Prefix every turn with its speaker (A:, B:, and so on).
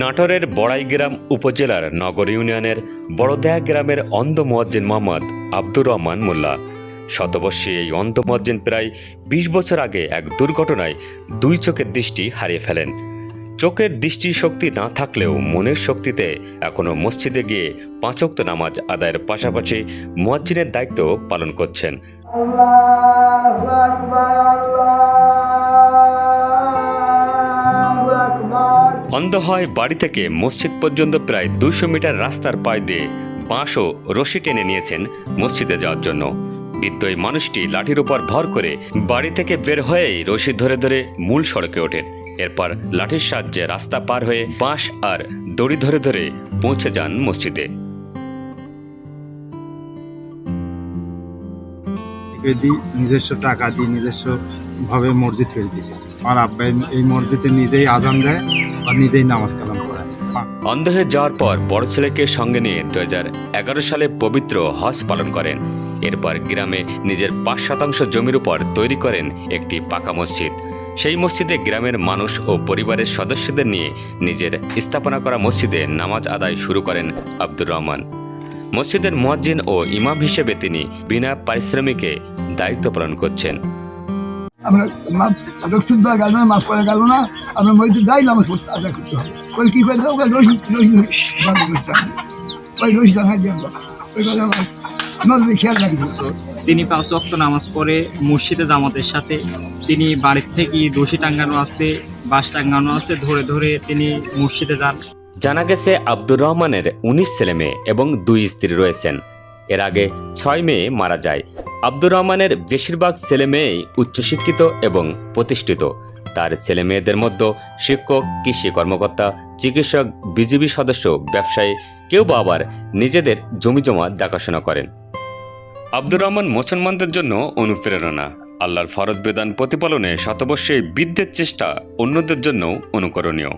A: নাটোরের বড়াইগ্রাম উপজেলার নগর ইউনিয়নের বড়দেয়া গ্রামের অন্ধ মুয়াজ্জিন মোহাম্মদ আব্দুর রহমান মোল্লা। শতবর্ষী এই অন্ধ মুয়াজ্জিন প্রায় ২০ বছর আগে এক দুর্ঘটনায় দুই চোখের দৃষ্টি হারিয়ে ফেলেন। চোখের দৃষ্টিশক্তি না থাকলেও মনের শক্তিতে এখনও মসজিদে গিয়ে ৫ ওয়াক্ত নামাজ আদায়ের পাশাপাশি মুয়াজ্জিনের দায়িত্ব পালন করছেন। অন্ধ হয় বাড়ি থেকে মসজিদ পর্যন্ত প্রায় ২০০ মিটার রাস্তার পাশ দিয়ে বাঁশ ও রশি টেনে নিয়েছেন মসজিদে যাওয়ার জন্য। বৃদ্ধ এই মানুষটি লাঠির উপর ভর করে বাড়ি থেকে বের হয়েই রশি ধরে ধরে মূল সড়কে ওঠেন। এরপর লাঠির সাহায্যে রাস্তা পার হয়ে বাঁশ আর দড়ি ধরে ধরে পৌঁছে যান মসজিদে।
B: নিজস্ব টাকা দিয়ে নিজস্ব ভাবে মসজিদ করে দিয়েছে। আমার আব্বা এই মসজিদে নিজেই আজান দেয় আর নিজেই নামাজ কালাম করে।
A: অন্ধ হয়ে যাওয়ার পর বড় ছেলেকে সঙ্গে নিয়ে ২০১১ সালে পবিত্র হজ পালন করেন। এরপর গ্রামে নিজের ৫% জমির উপর তৈরি করেন একটি পাকা মসজিদ। সেই মসজিদে গ্রামের মানুষ ও পরিবারের সদস্যদের নিয়ে নিজের স্থাপনা করা মসজিদে নামাজ আদায় শুরু করেন আব্দুর রহমান। মসজিদের মুয়াজ্জিন ও ইমাম হিসেবে তিনি বিনা পারিশ্রমিকে দায়িত্ব পালন করছেন।
C: আমরা গেল না, মাফ করে গেল না, আমরা মসজিদে যাই নামাজ পড়তে আদায় করতে হবে। ওই কী করে ওই রশিদ খেয়াল রাখি।
D: তিনি ৫ ওয়াক্ত নামাজ পড়ে মসজিদে জামাতের সাথে তিনি বাড়ির থেকে রশি টাঙ্গানো আছে, বাঁশ টাঙ্গানো আছে, ধরে ধরে তিনি মসজিদে যান।
A: জানা গেছে আব্দুর রহমানের ১৯ ছেলে মেয়ে এবং ২ স্ত্রী রয়েছেন। এর আগে ৬ মেয়ে মারা যায়। আব্দুর রহমানের বেশিরভাগ ছেলে মেয়েই উচ্চশিক্ষিত এবং প্রতিষ্ঠিত। তার ছেলে মেয়েদের মধ্যে শিক্ষক, কৃষি কর্মকর্তা, চিকিৎসক, বিজিবি সদস্য, ব্যবসায়ী, কেউ বা আবার নিজেদের জমিজমা দেখাশোনা করেন। আব্দুর রহমান মুসলমানদের জন্য অনুপ্রেরণা। আল্লাহর ফরজ বিধান প্রতিপালনে শতবর্ষে বৃদ্ধের চেষ্টা অন্যদের জন্য অনুকরণীয়।